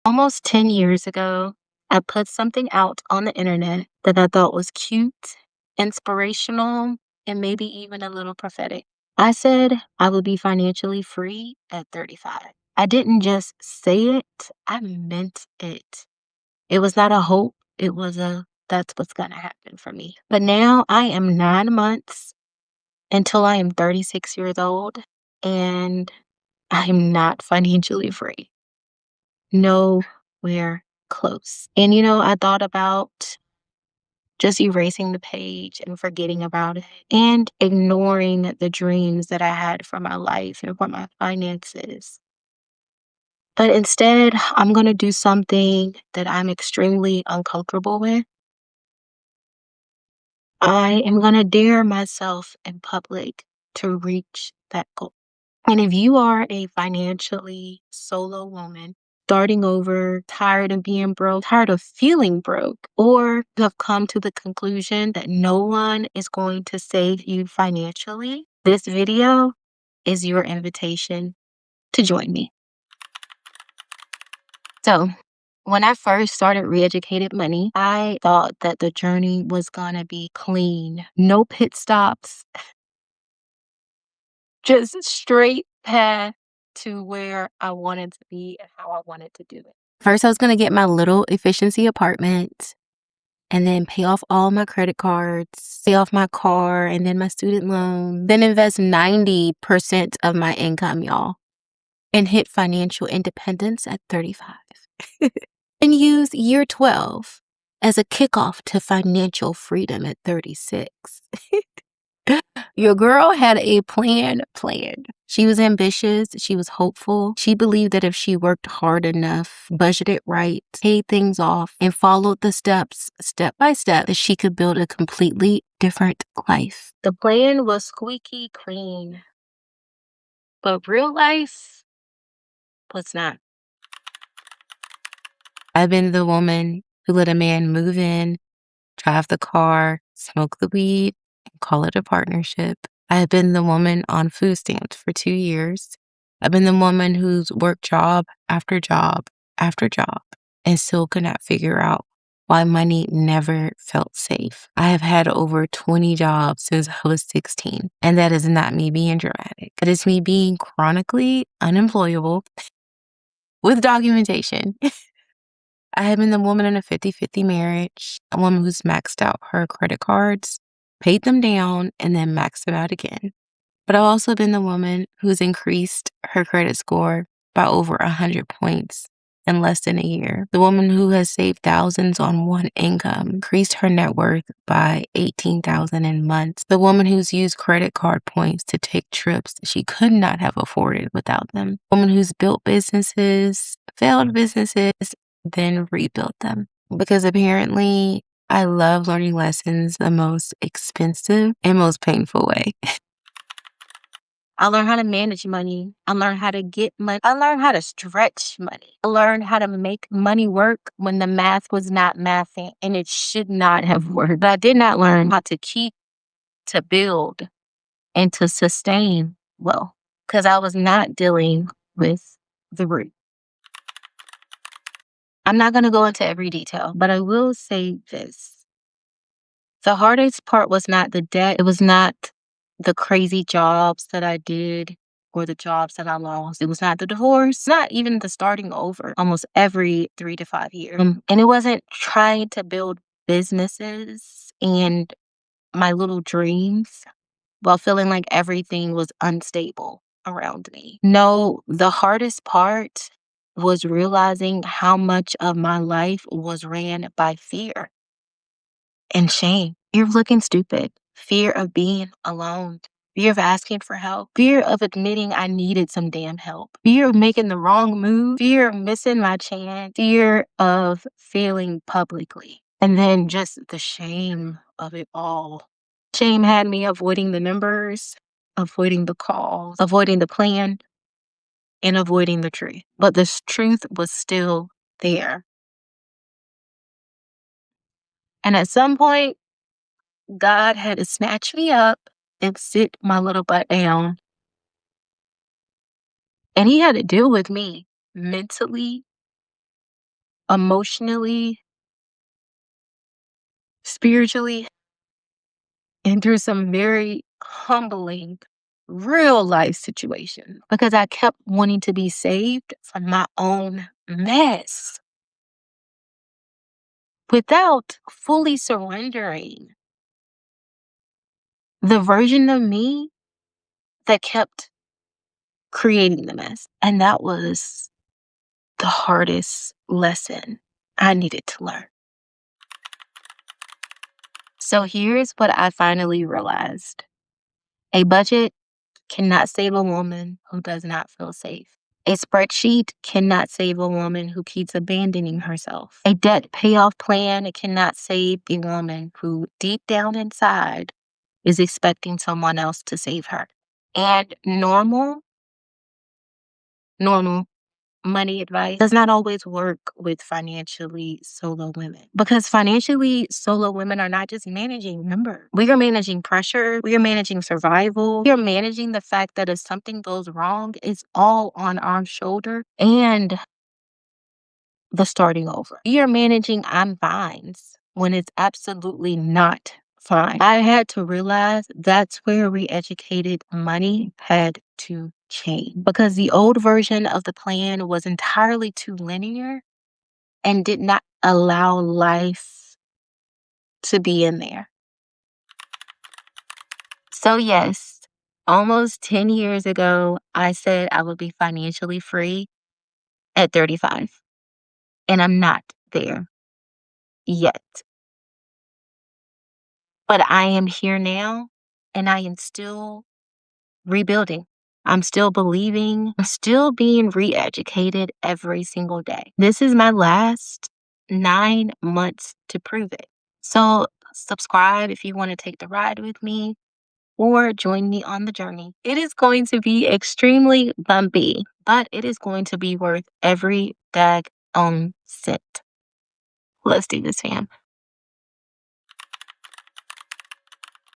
Almost 10 years ago, I put something out on the internet that I thought was cute, inspirational, and maybe even a little prophetic. I said I would be financially free at 35. I didn't just say it, I meant it. It was not a hope, it was a that's what's going to happen for me. But now I am 9 months until I am 36 years old, and I'm not financially free. Nowhere close. And, I thought about just erasing the page and forgetting about it and ignoring the dreams that I had for my life and for my finances. But instead, I'm going to do something that I'm extremely uncomfortable with. I am going to dare myself in public to reach that goal. And if you are a financially solo woman, starting over, tired of being broke, tired of feeling broke, or you have come to the conclusion that no one is going to save you financially, this video is your invitation to join me. So, when I first started ReEducated Money, I thought that the journey was going to be clean, no pit stops, just straight path to where I wanted to be and how I wanted to do it. First, I was going to get my little efficiency apartment and then pay off all my credit cards, pay off my car and then my student loan, then invest 90% of my income, y'all, and hit financial independence at 35. And use year 12 as a kickoff to financial freedom at 36. Your girl had a plan planned. She was ambitious. She was hopeful. She believed that if she worked hard enough, budgeted right, paid things off, and followed the steps step by step, that she could build a completely different life. The plan was squeaky clean, but real life was not. I've been the woman who let a man move in, drive the car, smoke the weed, and call it a partnership. I have been the woman on food stamps for 2 years. I've been the woman who's worked job after job after job and still could not figure out why money never felt safe. I have had over 20 jobs since I was 16, and that is not me being dramatic. It is me being chronically unemployable with documentation. I have been the woman in a 50-50 marriage, a woman who's maxed out her credit cards, paid them down, and then maxed them out again. But I've also been the woman who's increased her credit score by over 100 points in less than a year. The woman who has saved thousands on one income, increased her net worth by 18,000 in months. The woman who's used credit card points to take trips she could not have afforded without them. The woman who's built businesses, failed businesses, then rebuilt them. Because apparently I love learning lessons the most expensive and most painful way. I learned how to manage money. I learned how to get money. I learned how to stretch money. I learned how to make money work when the math was not mathing and it should not have worked. But I did not learn how to keep, to build, and to sustain well because I was not dealing with the root. I'm not going to go into every detail, but I will say this. The hardest part was not the debt. It was not the crazy jobs that I did or the jobs that I lost. It was not the divorce, not even the starting over almost every 3 to 5 years. And it wasn't trying to build businesses and my little dreams while feeling like everything was unstable around me. No, the hardest part was realizing how much of my life was ran by fear and shame. Fear of looking stupid, fear of being alone, fear of asking for help, fear of admitting I needed some damn help, fear of making the wrong move, fear of missing my chance, fear of failing publicly, and then just the shame of it all. Shame had me avoiding the numbers, avoiding the calls, avoiding the plan, and avoiding the truth. But the truth was still there. And at some point, God had to snatch me up and sit my little butt down. And he had to deal with me mentally emotionally, spiritually, and through some very humbling real life situations because I kept wanting to be saved from my own mess without fully surrendering the version of me that kept creating the mess. And that was the hardest lesson I needed to learn. So here's what I finally realized: a budget cannot save a woman who does not feel safe. A spreadsheet cannot save a woman who keeps abandoning herself. A debt payoff plan cannot save a woman who deep down inside is expecting someone else to save her. And normal money advice does not always work with financially solo women because financially solo women are not just managing. Remember, we are managing pressure, we are managing survival, we are managing the fact that if something goes wrong, it's all on our shoulder and the starting over. We are managing I'm fines when it's absolutely not fine. I had to realize that's where re-educated money had to change because the old version of the plan was entirely too linear and did not allow life to be in there. So, yes, almost 10 years ago, I said I would be financially free at 35, and I'm not there yet. But I am here now, and I am still rebuilding. I'm still believing, I'm still being re educated every single day. This is my last 9 months to prove it. So, subscribe if you want to take the ride with me or join me on the journey. It is going to be extremely bumpy, but it is going to be worth every dag on cent. Let's do this, fam.